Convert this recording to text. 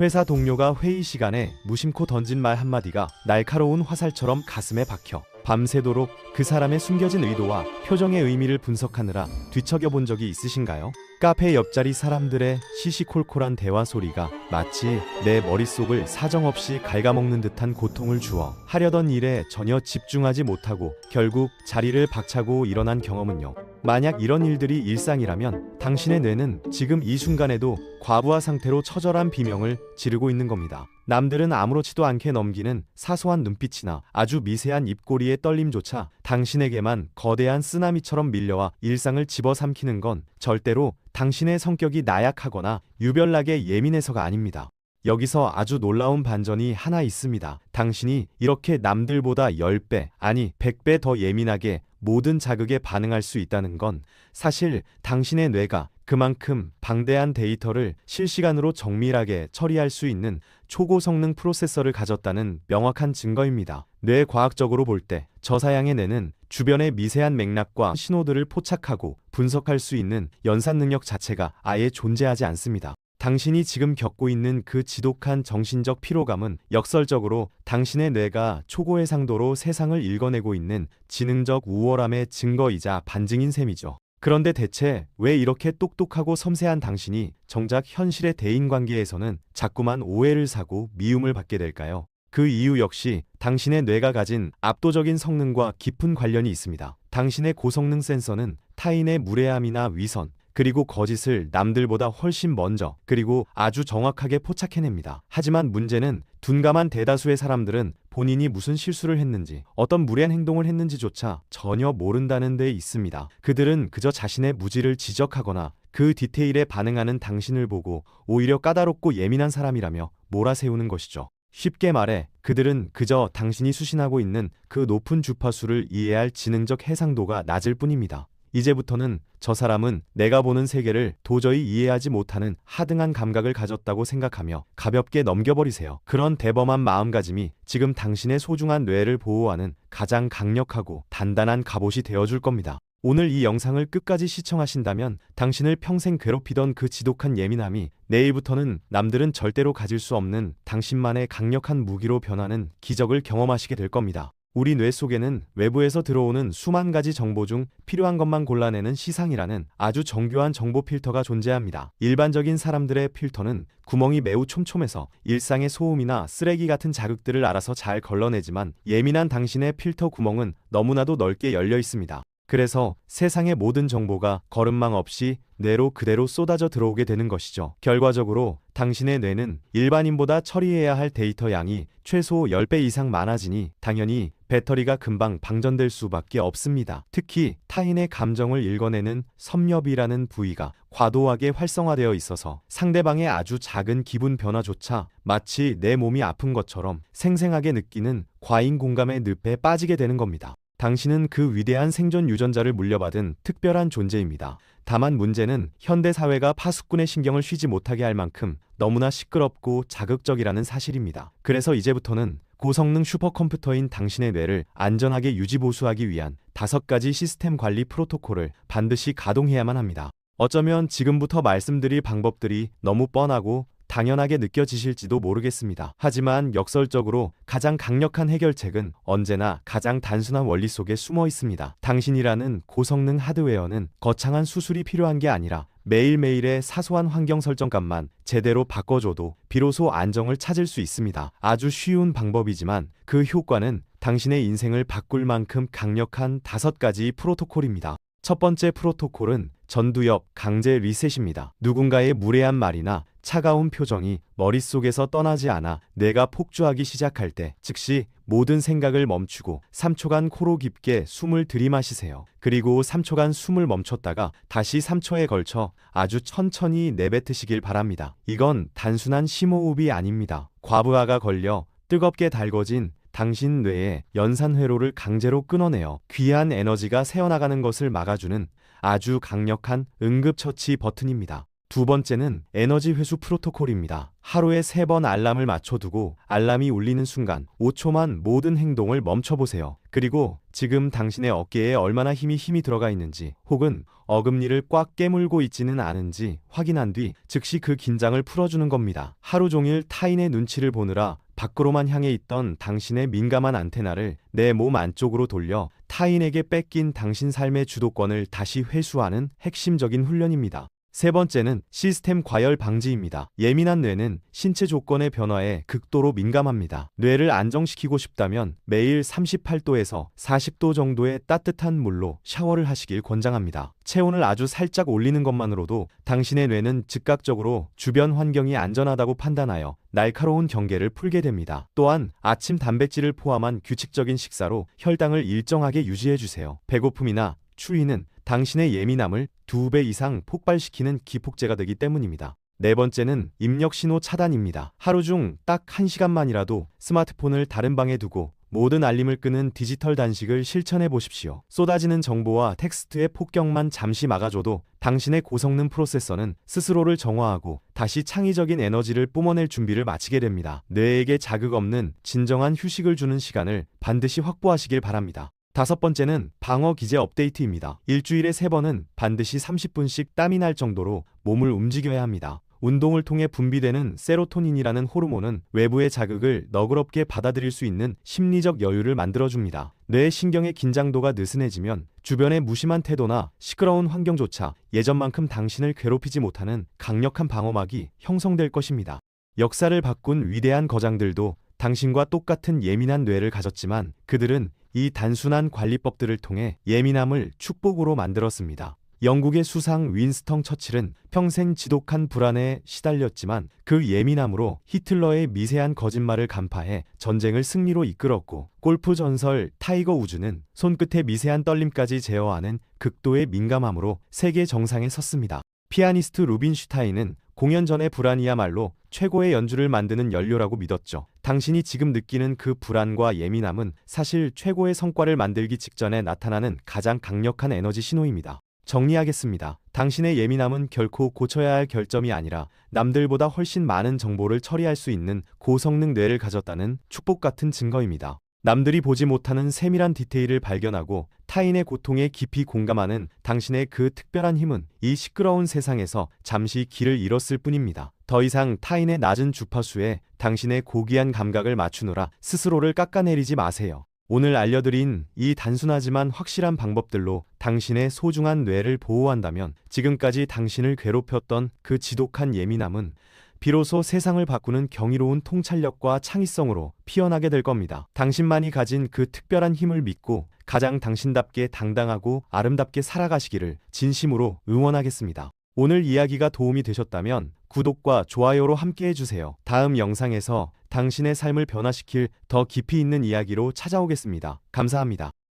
회사 동료가 회의 시간에 무심코 던진 말 한마디가 날카로운 화살처럼 가슴에 박혀 밤새도록 그 사람의 숨겨진 의도와 표정의 의미를 분석하느라 뒤척여 본 적이 있으신가요? 카페 옆자리 사람들의 시시콜콜한 대화 소리가 마치 내 머릿속을 사정없이 갉아먹는 듯한 고통을 주어 하려던 일에 전혀 집중하지 못하고 결국 자리를 박차고 일어난 경험은요. 만약 이런 일들이 일상이라면 당신의 뇌는 지금 이 순간에도 과부하 상태로 처절한 비명을 지르고 있는 겁니다. 남들은 아무렇지도 않게 넘기는 사소한 눈빛이나 아주 미세한 입꼬리의 떨림조차 당신에게만 거대한 쓰나미처럼 밀려와 일상을 집어삼키는 건 절대로 당신의 성격이 나약하거나 유별나게 예민해서가 아닙니다. 여기서 아주 놀라운 반전이 하나 있습니다. 당신이 이렇게 남들보다 10배, 아니 100배 더 예민하게 모든 자극에 반응할 수 있다는 건 사실 당신의 뇌가 그만큼 방대한 데이터를 실시간으로 정밀하게 처리할 수 있는 초고성능 프로세서를 가졌다는 명확한 증거입니다. 뇌과학적으로 볼 때 저사양의 뇌는 주변의 미세한 맥락과 신호들을 포착하고 분석할 수 있는 연산 능력 자체가 아예 존재하지 않습니다. 당신이 지금 겪고 있는 그 지독한 정신적 피로감은 역설적으로 당신의 뇌가 초고해상도로 세상을 읽어내고 있는 지능적 우월함의 증거이자 반증인 셈이죠. 그런데 대체 왜 이렇게 똑똑하고 섬세한 당신이 정작 현실의 대인관계에서는 자꾸만 오해를 사고 미움을 받게 될까요? 그 이유 역시 당신의 뇌가 가진 압도적인 성능과 깊은 관련이 있습니다. 당신의 고성능 센서는 타인의 무례함이나 위선, 그리고 거짓을 남들보다 훨씬 먼저 그리고 아주 정확하게 포착해냅니다. 하지만 문제는 둔감한 대다수의 사람들은 본인이 무슨 실수를 했는지, 어떤 무례한 행동을 했는지조차 전혀 모른다는 데 있습니다. 그들은 그저 자신의 무지를 지적하거나 그 디테일에 반응하는 당신을 보고 오히려 까다롭고 예민한 사람이라며 몰아세우는 것이죠. 쉽게 말해 그들은 그저 당신이 수신하고 있는 그 높은 주파수를 이해할 지능적 해상도가 낮을 뿐입니다. 이제부터는 저 사람은 내가 보는 세계를 도저히 이해하지 못하는 하등한 감각을 가졌다고 생각하며 가볍게 넘겨버리세요. 그런 대범한 마음가짐이 지금 당신의 소중한 뇌를 보호하는 가장 강력하고 단단한 갑옷이 되어줄 겁니다. 오늘 이 영상을 끝까지 시청하신다면 당신을 평생 괴롭히던 그 지독한 예민함이 내일부터는 남들은 절대로 가질 수 없는 당신만의 강력한 무기로 변하는 기적을 경험하시게 될 겁니다. 우리 뇌 속에는 외부에서 들어오는 수만 가지 정보 중 필요한 것만 골라내는 시상이라는 아주 정교한 정보 필터가 존재합니다. 일반적인 사람들의 필터는 구멍이 매우 촘촘해서 일상의 소음이나 쓰레기 같은 자극들을 알아서 잘 걸러내지만 예민한 당신의 필터 구멍은 너무나도 넓게 열려 있습니다. 그래서 세상의 모든 정보가 거름망 없이 뇌로 그대로 쏟아져 들어오게 되는 것이죠. 결과적으로 당신의 뇌는 일반인보다 처리해야 할 데이터 양이 최소 10배 이상 많아지니 당연히 배터리가 금방 방전될 수밖에 없습니다. 특히 타인의 감정을 읽어내는 섭렵이라는 부위가 과도하게 활성화되어 있어서 상대방의 아주 작은 기분 변화조차 마치 내 몸이 아픈 것처럼 생생하게 느끼는 과잉 공감의 늪에 빠지게 되는 겁니다. 당신은 그 위대한 생존 유전자를 물려받은 특별한 존재입니다. 다만 문제는 현대 사회가 파수꾼의 신경을 쉬지 못하게 할 만큼 너무나 시끄럽고 자극적이라는 사실입니다. 그래서 이제부터는 고성능 슈퍼컴퓨터인 당신의 뇌를 안전하게 유지보수하기 위한 5가지 시스템 관리 프로토콜을 반드시 가동해야만 합니다. 어쩌면 지금부터 말씀드릴 방법들이 너무 뻔하고 당연하게 느껴지실지도 모르겠습니다. 하지만 역설적으로 가장 강력한 해결책은 언제나 가장 단순한 원리 속에 숨어 있습니다. 당신이라는 고성능 하드웨어는 거창한 수술이 필요한 게 아니라 매일매일의 사소한 환경 설정값만 제대로 바꿔줘도 비로소 안정을 찾을 수 있습니다. 아주 쉬운 방법이지만 그 효과는 당신의 인생을 바꿀 만큼 강력한 5가지 프로토콜입니다. 첫 번째 프로토콜은 전두엽 강제 리셋입니다. 누군가의 무례한 말이나 차가운 표정이 머릿속에서 떠나지 않아 뇌가 폭주하기 시작할 때 즉시 모든 생각을 멈추고 3초간 코로 깊게 숨을 들이마시세요. 그리고 3초간 숨을 멈췄다가 다시 3초에 걸쳐 아주 천천히 내뱉으시길 바랍니다. 이건 단순한 심호흡이 아닙니다. 과부하가 걸려 뜨겁게 달궈진 당신 뇌의 연산회로를 강제로 끊어내어 귀한 에너지가 새어나가는 것을 막아주는 아주 강력한 응급처치 버튼입니다. 두 번째는 에너지 회수 프로토콜입니다. 하루에 3번 알람을 맞춰두고 알람이 울리는 순간 5초만 모든 행동을 멈춰보세요. 그리고 지금 당신의 어깨에 얼마나 힘이 들어가 있는지 혹은 어금니를 꽉 깨물고 있지는 않은지 확인한 뒤 즉시 그 긴장을 풀어주는 겁니다. 하루 종일 타인의 눈치를 보느라 밖으로만 향해 있던 당신의 민감한 안테나를 내 몸 안쪽으로 돌려 타인에게 뺏긴 당신 삶의 주도권을 다시 회수하는 핵심적인 훈련입니다. 세 번째는 시스템 과열 방지입니다. 예민한 뇌는 신체 조건의 변화에 극도로 민감합니다. 뇌를 안정시키고 싶다면 매일 38도에서 40도 정도의 따뜻한 물로 샤워를 하시길 권장합니다. 체온을 아주 살짝 올리는 것만으로도 당신의 뇌는 즉각적으로 주변 환경이 안전하다고 판단하여 날카로운 경계를 풀게 됩니다. 또한 아침 단백질을 포함한 규칙적인 식사로 혈당을 일정하게 유지해주세요. 배고픔이나 추위는 당신의 예민함을 2배 이상 폭발시키는 기폭제가 되기 때문입니다. 네 번째는 입력신호 차단입니다. 하루 중 딱 1시간만이라도 스마트폰을 다른 방에 두고 모든 알림을 끄는 디지털 단식을 실천해 보십시오. 쏟아지는 정보와 텍스트의 폭격만 잠시 막아줘도 당신의 고성능 프로세서는 스스로를 정화하고 다시 창의적인 에너지를 뿜어낼 준비를 마치게 됩니다. 뇌에게 자극 없는 진정한 휴식을 주는 시간을 반드시 확보하시길 바랍니다. 다섯 번째는 방어 기제 업데이트입니다. 일주일에 3번은 반드시 30분씩 땀이 날 정도로 몸을 움직여야 합니다. 운동을 통해 분비되는 세로토닌이라는 호르몬은 외부의 자극을 너그럽게 받아들일 수 있는 심리적 여유를 만들어줍니다. 뇌의 신경의 긴장도가 느슨해지면 주변의 무심한 태도나 시끄러운 환경조차 예전만큼 당신을 괴롭히지 못하는 강력한 방어막이 형성될 것입니다. 역사를 바꾼 위대한 거장들도 당신과 똑같은 예민한 뇌를 가졌지만 그들은 이 단순한 관리법들을 통해 예민함을 축복으로 만들었습니다. 영국의 수상 윈스턴 처칠은 평생 지독한 불안에 시달렸지만 그 예민함으로 히틀러의 미세한 거짓말을 간파해 전쟁을 승리로 이끌었고, 골프 전설 타이거 우즈는 손끝의 미세한 떨림까지 제어하는 극도의 민감함으로 세계 정상에 섰습니다. 피아니스트 루빈슈타인은 공연 전의 불안이야말로 최고의 연주를 만드는 연료라고 믿었죠. 당신이 지금 느끼는 그 불안과 예민함은 사실 최고의 성과를 만들기 직전에 나타나는 가장 강력한 에너지 신호입니다. 정리하겠습니다. 당신의 예민함은 결코 고쳐야 할 결점이 아니라 남들보다 훨씬 많은 정보를 처리할 수 있는 고성능 뇌를 가졌다는 축복 같은 증거입니다. 남들이 보지 못하는 세밀한 디테일을 발견하고 타인의 고통에 깊이 공감하는 당신의 그 특별한 힘은 이 시끄러운 세상에서 잠시 길을 잃었을 뿐입니다. 더 이상 타인의 낮은 주파수에 당신의 고귀한 감각을 맞추느라 스스로를 깎아내리지 마세요. 오늘 알려드린 이 단순하지만 확실한 방법들로 당신의 소중한 뇌를 보호한다면 지금까지 당신을 괴롭혔던 그 지독한 예민함은 비로소 세상을 바꾸는 경이로운 통찰력과 창의성으로 피어나게 될 겁니다. 당신만이 가진 그 특별한 힘을 믿고 가장 당신답게 당당하고 아름답게 살아가시기를 진심으로 응원하겠습니다. 오늘 이야기가 도움이 되셨다면 구독과 좋아요로 함께 해주세요. 다음 영상에서 당신의 삶을 변화시킬 더 깊이 있는 이야기로 찾아오겠습니다. 감사합니다.